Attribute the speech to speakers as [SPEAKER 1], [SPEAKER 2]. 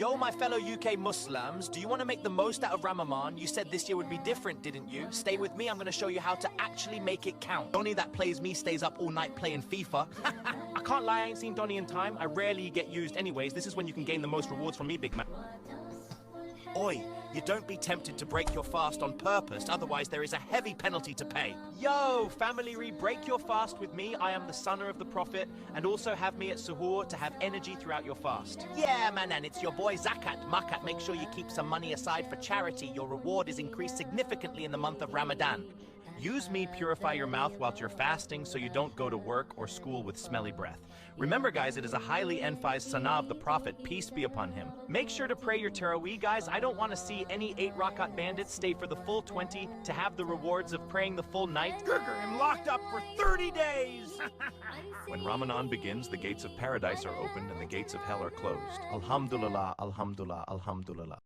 [SPEAKER 1] Yo, my fellow UK Muslims, do you want to make the most out of Ramadan? You said this year would be different, didn't you? Stay with me, I'm going to show you how to actually make it count. Donnie that plays me stays up all night playing FIFA.
[SPEAKER 2] I can't lie, I ain't seen Donnie in time. I rarely get used anyways. This is when you can gain the most rewards from me, big man.
[SPEAKER 1] Oi, you don't be tempted to break your fast on purpose, otherwise there is a heavy penalty to pay.
[SPEAKER 2] Yo, family break your fast with me. I am the son of the Prophet, and also have me at Suhoor to have energy throughout your fast.
[SPEAKER 1] Yeah, man, and it's your boy Zakat Makat. Make sure you keep some money aside for charity. Your reward is increased significantly in the month of Ramadan.
[SPEAKER 2] Use me, purify your mouth whilst you're fasting so you don't go to work or school with smelly breath. Remember, guys, it is a highly emphasized sunnah of the Prophet, peace be upon him. Make sure to pray your Taraweeh, guys. I don't want to see any 8 Rakat bandits stay for the full 20 to have the rewards of praying the full night.
[SPEAKER 1] Gurgur him locked up for 30 days!
[SPEAKER 3] When Ramadan begins, the gates of paradise are opened and the gates of hell are closed. Alhamdulillah, alhamdulillah, alhamdulillah.